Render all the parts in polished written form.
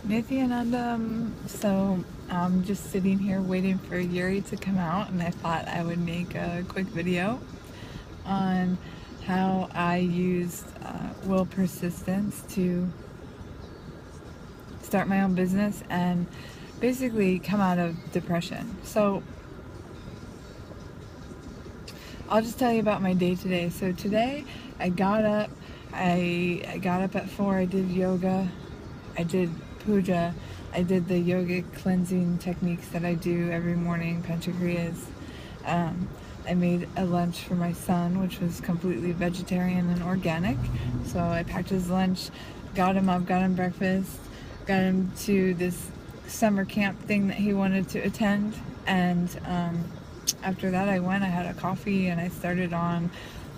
Nithyananda. So I'm just sitting here waiting for Yuri to come out, and I thought I would make a quick video on how I used will persistence to start my own business and basically come out of depression. So I'll just tell you about my day today. So today I got up. I got up at 4. I did yoga. I did puja. I did the yogic cleansing techniques that I do every morning, panchakriyas. I made a lunch for my son, which was completely vegetarian and organic. So I packed his lunch, got him up, got him breakfast, got him to this summer camp thing that he wanted to attend. And after that, I had a coffee, and I started on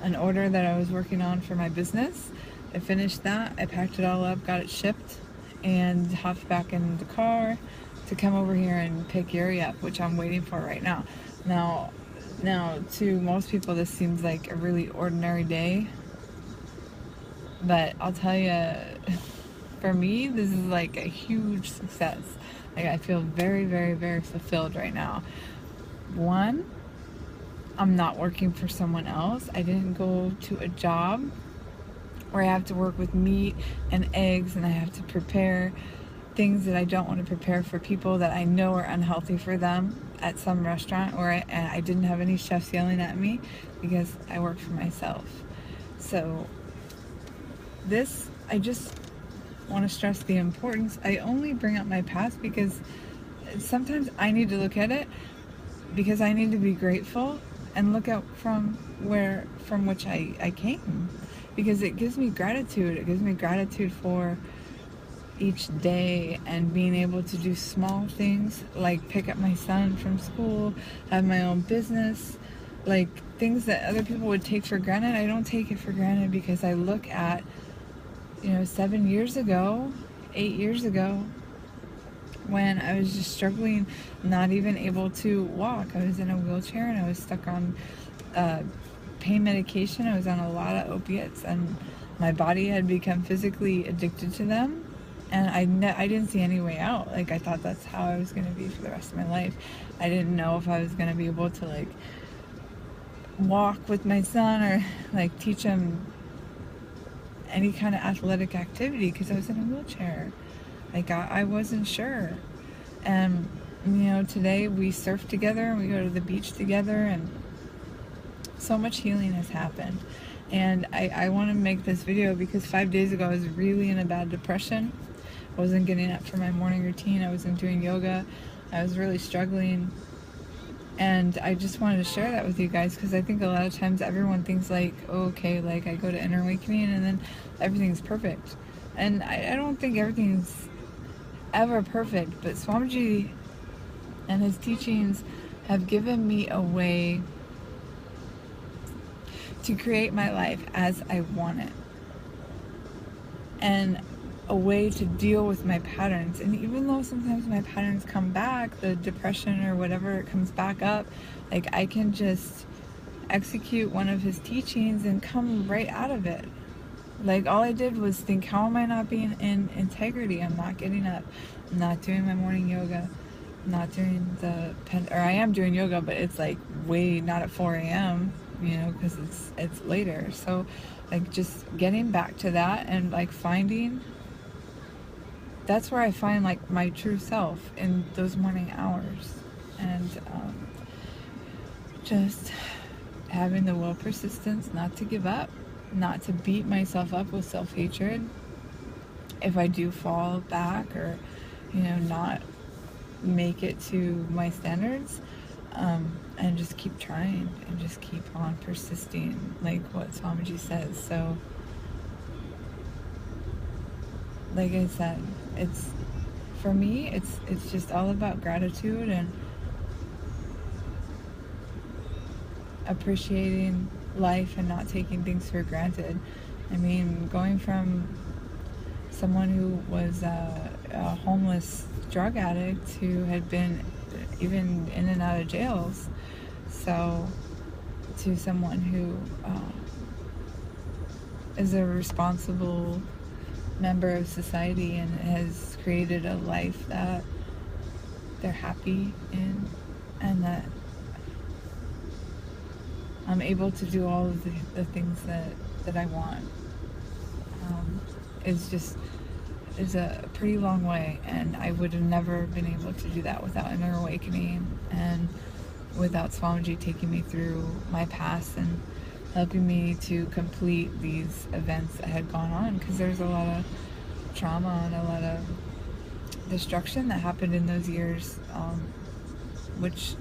an order that I was working on for my business. I finished that. I packed it all up, got it shipped, and hopped back in the car to come over here and pick Yuri up, which I'm waiting for right now. Now, to most people, this seems like a really ordinary day, but I'll tell you, for me, this is like a huge success. Like, I feel very, very, very fulfilled right now. One, I'm not working for someone else. I didn't go to a job where I have to work with meat and eggs, and I have to prepare things that I don't want to prepare for people that I know are unhealthy for them at some restaurant, where I didn't have any chefs yelling at me because I work for myself. So this, I just want to stress the importance. I only bring up my past because sometimes I need to look at it, because I need to be grateful and look out from which I came, because it gives me gratitude. It gives me gratitude for each day and being able to do small things like pick up my son from school, have my own business, like things that other people would take for granted. I don't take it for granted, because I look at, 7 years ago, 8 years ago, when I was just struggling, not even able to walk. I was in a wheelchair, and I was stuck on pain medication. I was on a lot of opiates, and my body had become physically addicted to them, and I didn't see any way out. Like, I thought that's how I was going to be for the rest of my life. I didn't know if I was going to be able to, like, walk with my son or, like, teach him any kind of athletic activity, because I was in a wheelchair. Like, I wasn't sure. And, today we surf together, and we go to the beach together, and so much healing has happened. And I want to make this video because 5 days ago I was really in a bad depression. I wasn't getting up for my morning routine. I wasn't doing yoga. I was really struggling. And I just wanted to share that with you guys, because I think a lot of times everyone thinks like, oh, okay, like I go to Inner Awakening and then everything's perfect. And I don't think everything's ever perfect, but Swamiji and his teachings have given me a way to create my life as I want it, and a way to deal with my patterns. And even though sometimes my patterns come back, the depression or whatever comes back up, like, I can just execute one of his teachings and come right out of it. Like, all I did was think, how am I not being in integrity? I'm not getting up. I'm not doing my morning yoga. I'm not doing or I am doing yoga, but it's like way not at 4 a.m., because it's later. So, like, just getting back to that and, like, that's where I find, like, my true self, in those morning hours. And just having the will persistence not to give up, not to beat myself up with self-hatred if I do fall back or, not make it to my standards, and just keep trying and just keep on persisting, like what Swamiji says. So, like I said, for me, it's just all about gratitude and appreciating life and not taking things for granted. I mean, going from someone who was a homeless drug addict who had been even in and out of jails, so to someone who is a responsible member of society and has created a life that they're happy in, and that I'm able to do all of the things that I want. Is a pretty long way, and I would have never been able to do that without inner awakening and without Swamiji taking me through my past and helping me to complete these events that had gone on, because there's a lot of trauma and a lot of destruction that happened in those years, which,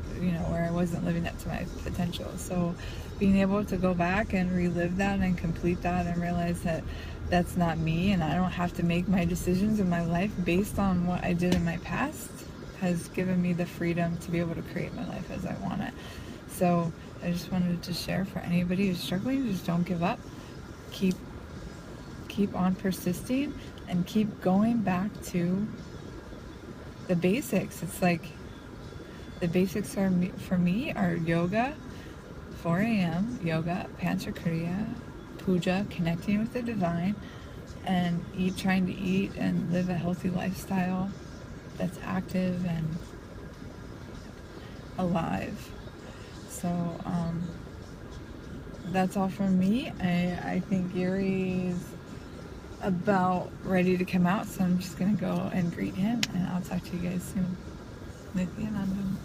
where I wasn't living up to my potential. So being able to go back and relive that and complete that and realize that that's not me, and I don't have to make my decisions in my life based on what I did in my past, has given me the freedom to be able to create my life as I want it. So I just wanted to share for anybody who's struggling, just don't give up. Keep on persisting and keep going back to the basics. It's like the basics for me are yoga, 4 a.m. yoga, panchakriya, puja, connecting with the divine, and trying to eat and live a healthy lifestyle that's active and alive. So that's all from me. I think Yuri's about ready to come out, so I'm just gonna go and greet him, and I'll talk to you guys soon. Nithyananda.